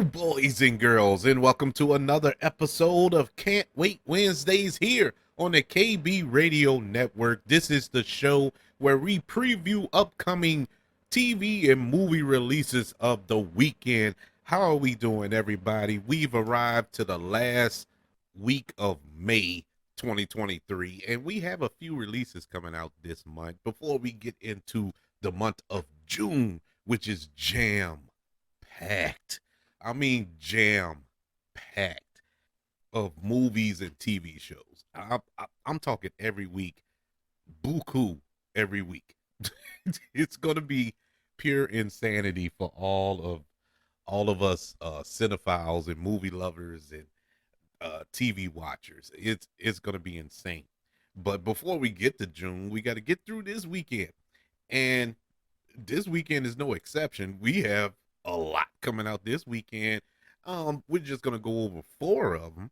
Hello, boys and girls, and welcome to another episode of Can't Wait Wednesdays here on the KB Radio Network. This is the show where we preview upcoming TV and movie releases of the weekend. How are we doing, everybody? We've arrived to the last week of May 2023, and we have a few releases coming out this month before we get into the month of June, which is jam packed. I mean, jam packed of movies and TV shows. I'm talking every week, buku every week. It's gonna be pure insanity for all of us cinephiles and movie lovers and TV watchers. It's gonna be insane. But before we get to June, we got to get through this weekend, and this weekend is no exception. We have a lot coming out this weekend. We're just gonna go over four of them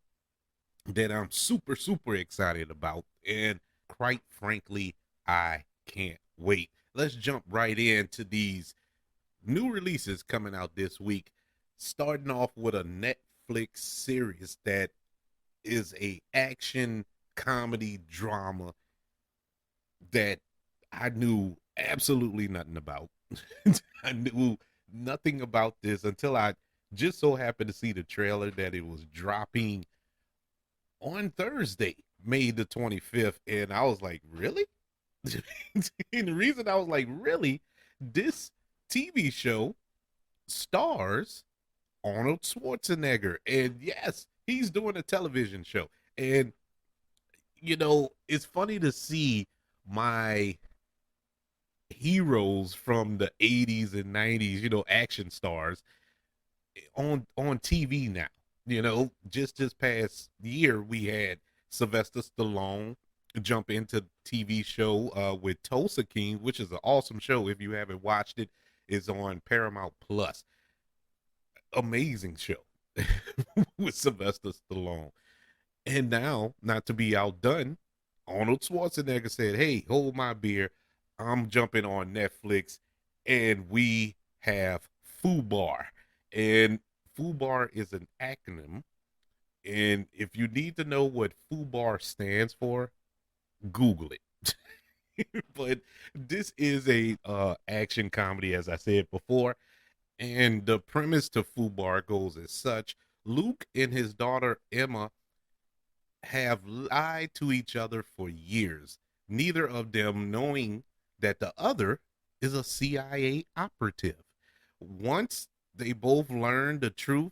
that I'm super excited about, and quite frankly, I can't wait. Let's jump right into these new releases coming out this week. Starting off with a Netflix series that is a action comedy drama that I knew absolutely nothing about. I knew nothing about this until I just so happened to see the trailer that it was dropping on Thursday, May the 25th. And I was like, really? And the reason I was like, really, this TV show stars Arnold Schwarzenegger. And yes, he's doing a television show. And, it's funny to see my heroes from the 80s and 90s, action stars on TV now. Just this past year we had Sylvester Stallone jump into TV show with Tulsa King, which is an awesome show. If you haven't watched it, it's on Paramount Plus. Amazing show with Sylvester Stallone. And now, not to be outdone, Arnold Schwarzenegger said, "Hey, hold my beer. I'm jumping on Netflix, and we have FUBAR." And FUBAR is an acronym. And if you need to know what FUBAR stands for, Google it. But this is a action comedy, as I said before. And the premise to FUBAR goes as such: Luke and his daughter Emma have lied to each other for years, neither of them knowing that the other is a CIA operative. Once they both learn the truth,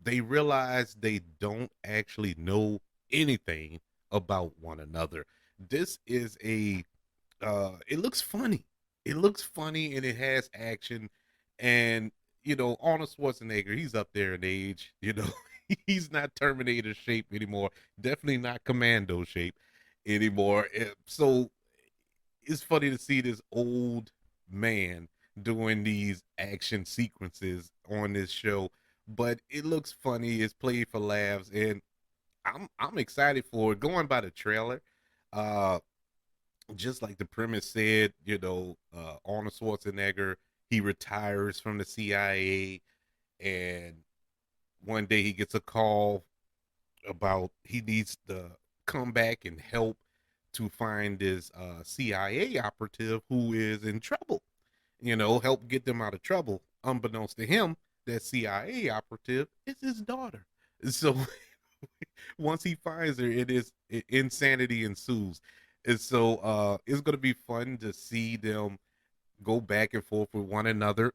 they realize they don't actually know anything about one another. This is it looks funny. It looks funny and it has action. And, Arnold Schwarzenegger, he's up there in age, he's not Terminator shape anymore. Definitely not Commando shape anymore. So it's funny to see this old man doing these action sequences on this show, but it looks funny. It's played for laughs, and I'm excited for it. Going by the trailer, uh, just like the premise said, Arnold Schwarzenegger, he retires from the CIA, and one day he gets a call about he needs to come back and help to find this CIA operative who is in trouble. Help get them out of trouble. Unbeknownst to him, that CIA operative is his daughter. So once he finds her, insanity ensues. And so it's gonna be fun to see them go back and forth with one another.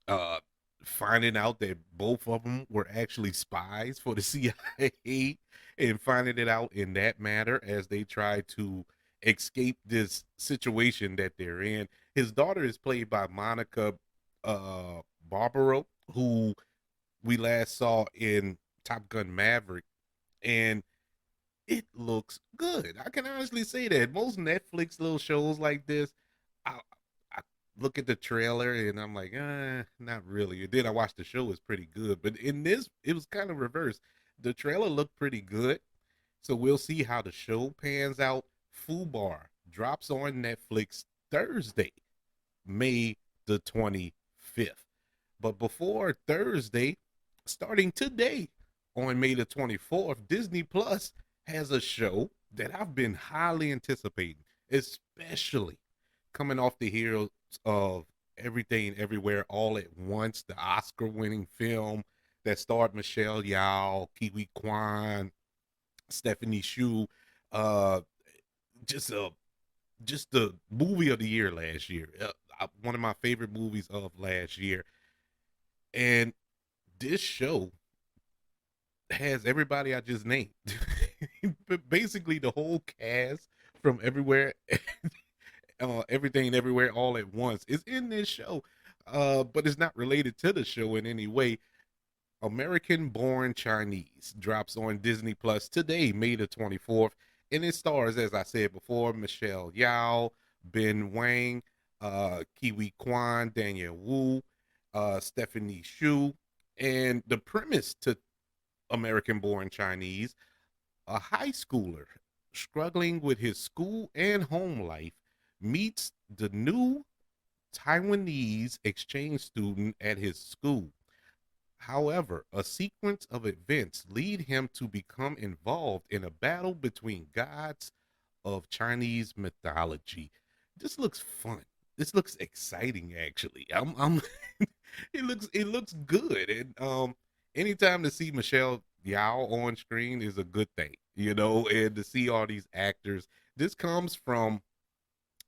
Uh, Finding out that both of them were actually spies for the CIA, and finding it out in that matter as they try to escape this situation that they're in. His daughter is played by Monica Barbaro, who we last saw in Top Gun Maverick, and it looks good. I can honestly say that most Netflix little shows like this, I, I look at the trailer and I'm like, not really. And then I watched the show; it's pretty good. But in this, it was kind of reversed. The trailer looked pretty good, so we'll see how the show pans out. FUBAR drops on Netflix Thursday, May the 25th. But before Thursday, Starting today on May the 24th, Disney Plus has a show that I've been highly anticipating, especially coming off the heels of Everything Everywhere All at Once, the Oscar winning film that starred Michelle Yeoh, Kiwi Kwan, Stephanie Shu. Uh, just a just the movie of the year last year. One of my favorite movies of last year. And this show has everybody I just named. But basically, the whole cast from everywhere, everything, everywhere, all at once is in this show. But it's not related to the show in any way. American Born Chinese drops on Disney Plus today, May the 24th. And it stars, as I said before, Michelle Yao, Ben Wang, Kiwi Kwan, Daniel Wu, Stephanie Shu. And the premise to American Born Chinese, a high schooler struggling with his school and home life meets the new Taiwanese exchange student at his school. However, a sequence of events lead him to become involved in a battle between gods of Chinese mythology. This looks fun. This looks exciting actually. I'm it looks good. And anytime to see Michelle Yao on screen is a good thing, and to see all these actors. This comes from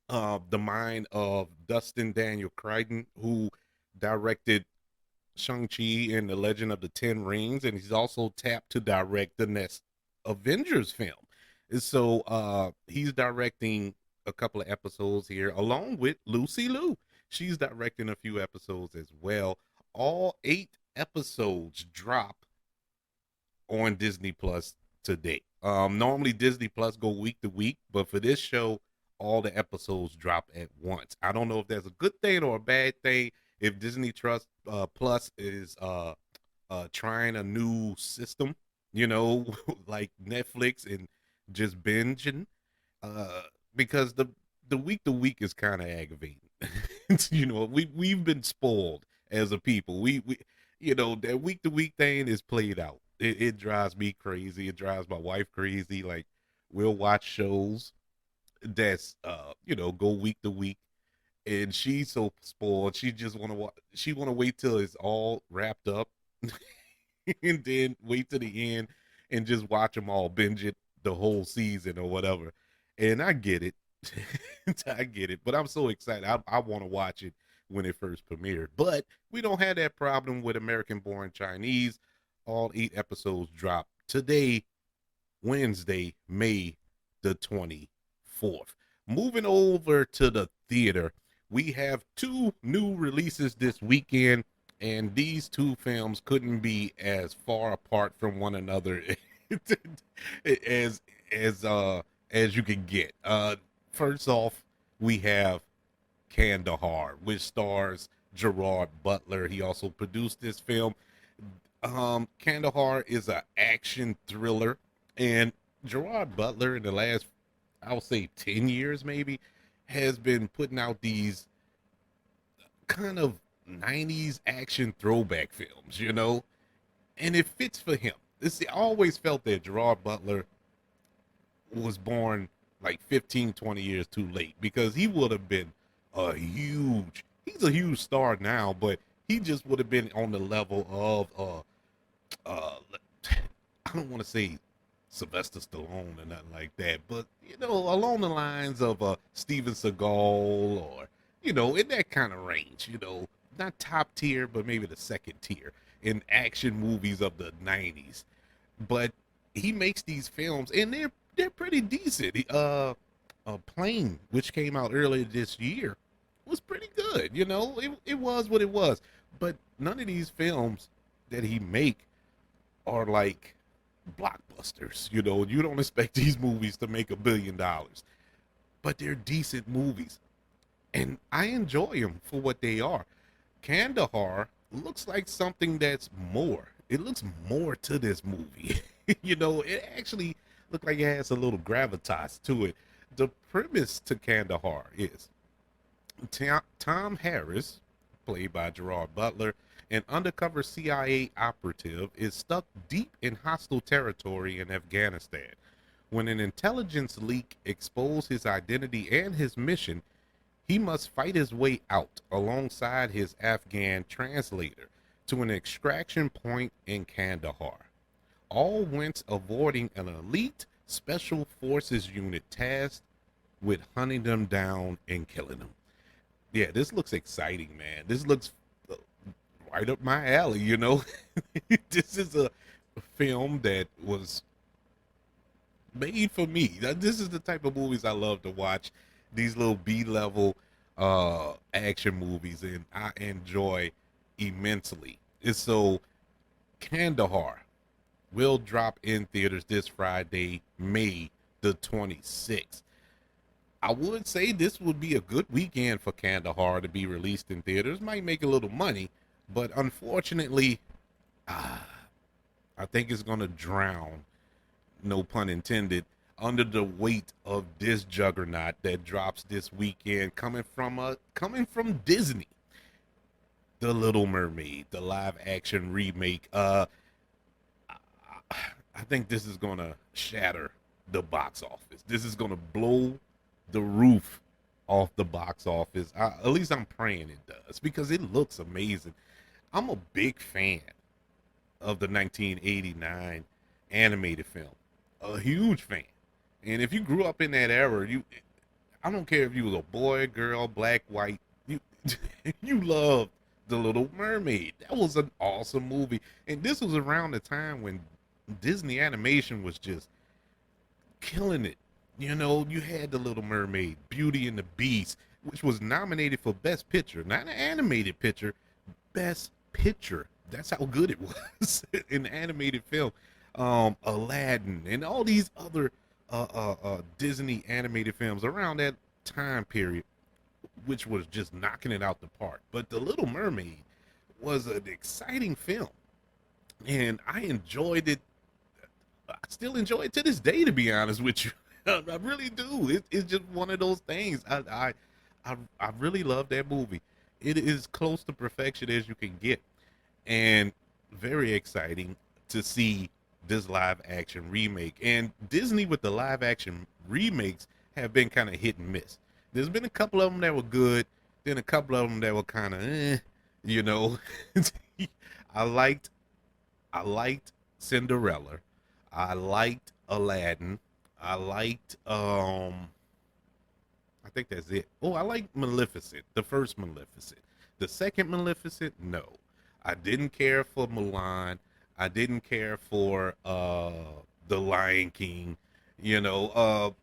the mind of Dustin Daniel Crichton, who directed Shang-Chi and the Legend of the Ten Rings, and he's also tapped to direct the next Avengers film. And so he's directing a couple of episodes here, along with Lucy Liu. She's directing a few episodes as well. All 8 episodes drop on Disney Plus today. Normally Disney Plus go week to week, but for this show, all the episodes drop at once. I don't know if that's a good thing or a bad thing. If Disney Trust Plus is trying a new system, like Netflix, and just binging, because the week to week is kind of aggravating. We've been spoiled as a people. We that week to week thing is played out. It drives me crazy. It drives my wife crazy. Like, we'll watch shows that's go week to week, and she's so spoiled. She just want to watch. She want to wait till it's all wrapped up, and then wait to the end and just watch them all, binge it the whole season or whatever. And I get it. I get it, but I'm so excited. I want to watch it when it first premiered. But we don't have that problem with American Born Chinese. All 8 episodes drop today, Wednesday, May the 24th. Moving over to the theater, we have 2 new releases this weekend, and these 2 films couldn't be as far apart from one another as as you can get. First off, we have Kandahar, which stars Gerard Butler. He also produced this film. Kandahar is an action thriller, and Gerard Butler in the last, I would say, 10 years maybe, has been putting out these kind of 90s action throwback films, and it fits for him. I always felt that Gerard Butler was born like 15, 20 years too late, because he would have been he's a huge star now, but he just would have been on the level of I don't want to say Sylvester Stallone or nothing like that, but along the lines of Steven Seagal, or in that kind of range, not top tier, but maybe the second tier in action movies of the 90s. But he makes these films, and they're pretty decent. Plane, which came out earlier this year, was pretty good. It was what it was. But none of these films that he make are like blockbusters. You don't expect these movies to make $1 billion, but they're decent movies, and I enjoy them for what they are. Kandahar looks like something that's more. It looks more to this movie. It actually looked like it has a little gravitas to it. The premise to Kandahar is Tom Harris, played by Gerard Butler, An undercover CIA operative is stuck deep in hostile territory in Afghanistan. When an intelligence leak exposes his identity and his mission, he must fight his way out alongside his Afghan translator to an extraction point in Kandahar, all whence avoiding an elite special forces unit tasked with hunting them down and killing them. Yeah, this looks exciting, man. This looks right up my alley, you know. This is a film that was made for me. This is the type of movies I love to watch. These little B-level action movies, and I enjoy immensely. And so Kandahar will drop in theaters this Friday, May the 26th. I would say this would be a good weekend for Kandahar to be released in theaters. Might make a little money, but unfortunately, I think it's going to drown, no pun intended, under the weight of this juggernaut that drops this weekend, coming from Disney. The Little Mermaid, the live action remake. I think this is going to shatter the box office. This is going to blow the roof off the box office. At least I'm praying it does, because it looks amazing. I'm a big fan of the 1989 animated film. A huge fan. And if you grew up in that era, I don't care if you was a boy, girl, black, white, you you loved The Little Mermaid. That was an awesome movie. And this was around the time when Disney animation was just killing it. You know, you had The Little Mermaid, Beauty and the Beast, which was nominated for Best Picture, not an animated picture, Best Picture. That's how good it was in animated film. Aladdin and all these other Disney animated films around that time period, which was just knocking it out the park. But The Little Mermaid was an exciting film, and I enjoyed it. I still enjoy it to this day, to be honest with you. I really do. It's just one of those things. I really love that movie. It is close to perfection as you can get, and very exciting to see this live action remake. And Disney with the live action remakes have been kind of hit and miss. There's been a couple of them that were good, then a couple of them that were kind of you know. I liked Cinderella. I liked Aladdin. I liked I think that's it. Oh, I like Maleficent, the first Maleficent. The second Maleficent, no. I didn't care for Mulan. I didn't care for The Lion King. You know,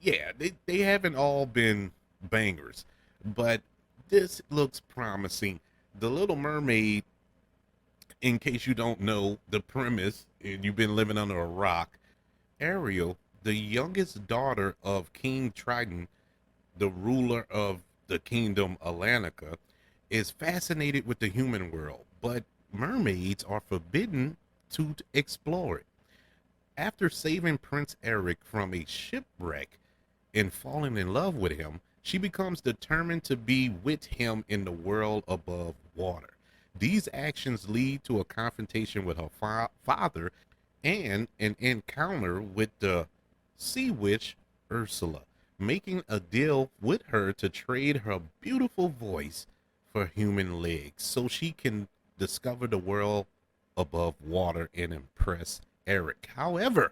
yeah, they haven't all been bangers, but this looks promising. The Little Mermaid, in case you don't know the premise and you've been living under a rock, Ariel, the youngest daughter of King Triton, the ruler of the kingdom Atlantica, is fascinated with the human world, but mermaids are forbidden to explore it. After saving Prince Eric from a shipwreck and falling in love with him, she becomes determined to be with him in the world above water. These actions lead to a confrontation with her father and an encounter with the sea witch Ursula, making a deal with her to trade her beautiful voice for human legs so she can discover the world above water and impress Eric. However,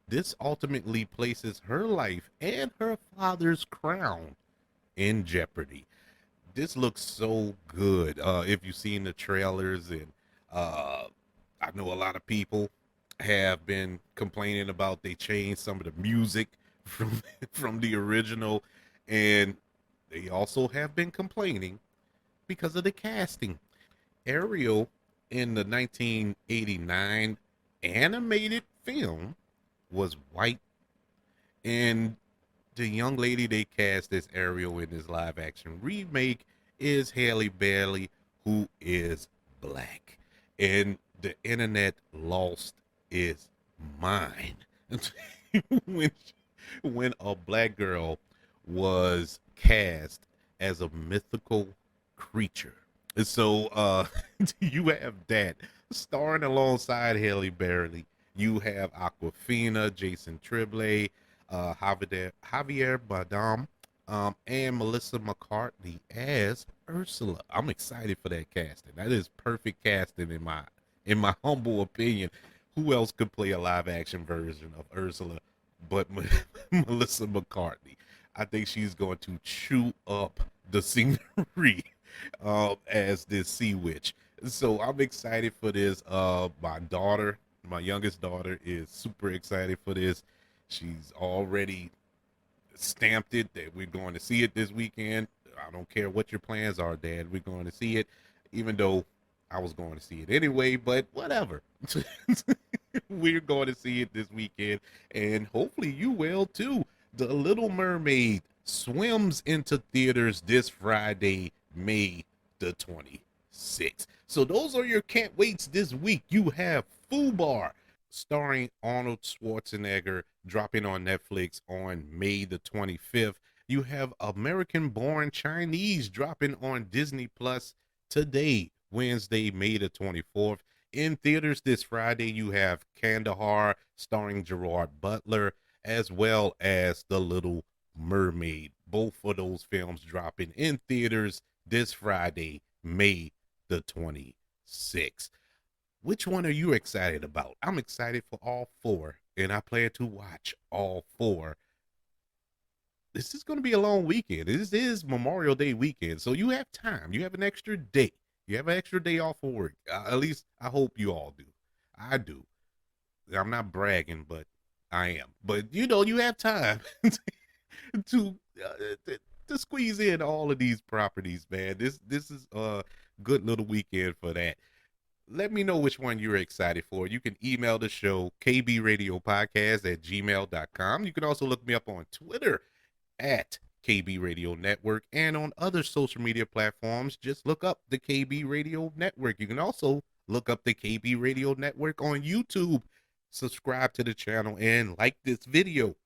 this ultimately places her life and her father's crown in jeopardy. This looks so good. If you've seen the trailers, and I know a lot of people have been complaining about they changed some of the music from from the original, and they also have been complaining because of the casting. Ariel in the 1989 animated film was white, and the young lady they cast as Ariel in this live action remake is Halle Bailey, who is black. And the internet lost its mind when when a black girl was cast as a mythical creature. So you have that starring alongside Haley Berry. You have Aquafina, Jason Tremblay, Javier Bardem, and Melissa McCarthy as Ursula. I'm excited for that casting. That is perfect casting in my humble opinion. Who else could play a live action version of Ursula but Melissa McCarthy? I think she's going to chew up the scenery as this sea witch. So I'm excited for this. My youngest daughter, is super excited for this. She's already stamped it that we're going to see it this weekend. I don't care what your plans are, Dad. We're going to see it, even though I was going to see it anyway, but whatever. We're going to see it this weekend, and hopefully you will too. The Little Mermaid swims into theaters this Friday, May the 26th. So those are your can't waits this week. You have Fubar starring Arnold Schwarzenegger dropping on Netflix on May the 25th. You have American Born Chinese dropping on Disney Plus today, Wednesday, May the 24th. In theaters this Friday, you have Kandahar starring Gerard Butler, as well as The Little Mermaid. Both of those films dropping in theaters this Friday, May the 26th. Which one are you excited about? I'm excited for all four, and I plan to watch all four. This is going to be a long weekend. This is Memorial Day weekend, so you have time. You have an extra day. You have an extra day off of work. At least I hope you all do. I do. I'm not bragging, but I am. But you have time to to squeeze in all of these properties, man. This is a good little weekend for that. Let me know which one you're excited for. You can email the show kbradiopodcast@gmail.com. You can also look me up on Twitter at KB Radio Network and on other social media platforms. Just look up the KB Radio Network. You can also look up the KB Radio Network on YouTube. Subscribe to the channel and like this video.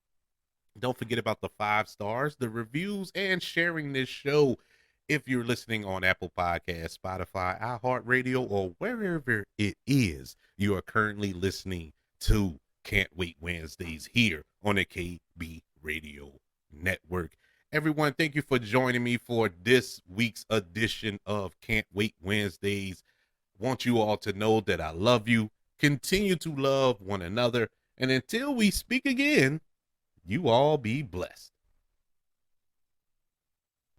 Don't forget about the 5 stars, the reviews, and sharing this show. If you're listening on Apple Podcasts, Spotify, iHeartRadio, or wherever it is you are currently listening to Can't Wait Wednesdays here on the KB Radio Network. Everyone, thank you for joining me for this week's edition of Can't Wait Wednesdays. Want you all to know that I love you. Continue to love one another. And until we speak again, you all be blessed.